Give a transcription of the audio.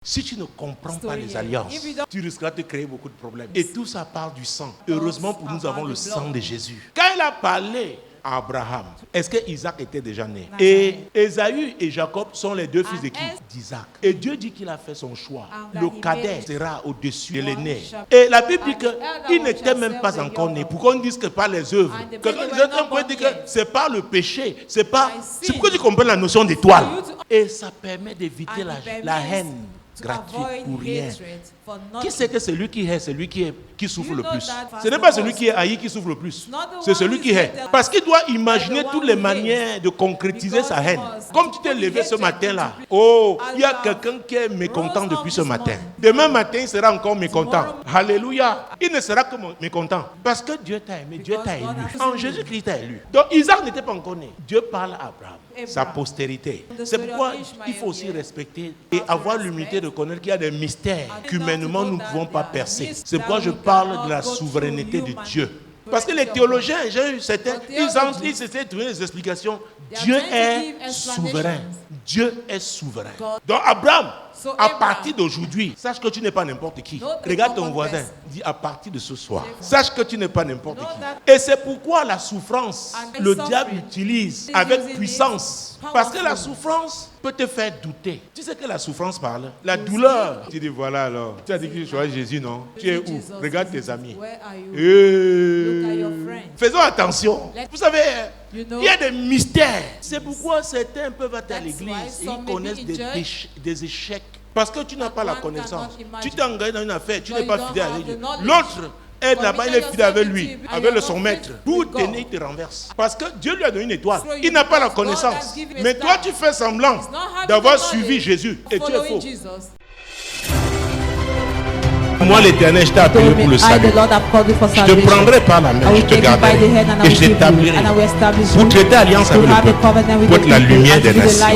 Si tu ne comprends pas les alliances, tu risqueras de créer beaucoup de problèmes. Et tout ça part du sang. Heureusement pour nous avons le sang de Jésus. Quand il a parlé à Abraham, est-ce que Isaac était déjà né? Et Ésaü et Jacob sont les deux fils de qui? D'Isaac. Et Dieu dit qu'il a fait son choix. Le cadet sera au-dessus de l'aîné. Et la Bible dit qu'il n'était même pas encore né. Pourquoi on dit que par les œuvres? Quelqu'un peut dire que c'est pas le péché. C'est pourquoi tu comprends la notion d'étoile. Et ça permet d'éviter la haine gratuite pour rien. Qui c'est que celui qui hait, celui qui souffre le plus? Ce n'est pas celui qui est haï qui souffre le plus. C'est celui qui hait. Parce qu'il doit imaginer toutes les manières de concrétiser sa haine. Comme tu t'es levé ce matin-là. Oh, il y a quelqu'un qui est mécontent depuis ce matin. Demain matin, il sera encore mécontent. Alléluia. Il ne sera que mécontent. Parce que Dieu t'a aimé, Dieu t'a élu. En Jésus-Christ t'a élu. Donc Isaac n'était pas encore né. Dieu parle à Abraham, sa postérité. C'est pourquoi il faut aussi respecter et avoir l'humilité de connaître qu'il y a des mystères qu'humainement nous ne pouvons pas percer. C'est pourquoi je parle de la souveraineté de Dieu. Parce que les théologiens, j'ai eu certains, ils s'étaient trouvé des explications. Dieu est souverain. Dieu est souverain. Donc Abraham, à partir d'aujourd'hui, sache que tu n'es pas n'importe qui. Regarde ton voisin, dis à partir de ce soir, sache que tu n'es pas n'importe qui. Et c'est pourquoi la souffrance, le diable utilise avec puissance. Parce que la souffrance peut te faire douter. Tu sais que la souffrance parle, la douleur. Tu dis voilà alors, tu as dit que tu choisis Jésus, non? Tu es où? Regarde tes amis. Faisons attention. Vous savez, il y a des mystères. C'est pourquoi certains peuvent être à l'église et ils connaissent des échecs. Parce que tu n'as pas la connaissance. Tu t'es engagé dans une affaire, tu n'es pas fidèle avec Dieu. L'autre est là-bas, il est fidèle avec lui, avec son maître. Pour tenir, il te renverse. Parce que Dieu lui a donné une étoile. Il n'a pas la connaissance. Mais toi, tu fais semblant d'avoir suivi Jésus. Et tu es faux. Moi, l'Éternel, je t'ai appelé pour le salut. Je te prendrai par la main, je te garderai et je t'établirai pour traiter alliance avec le peuple, pour être la lumière des nations.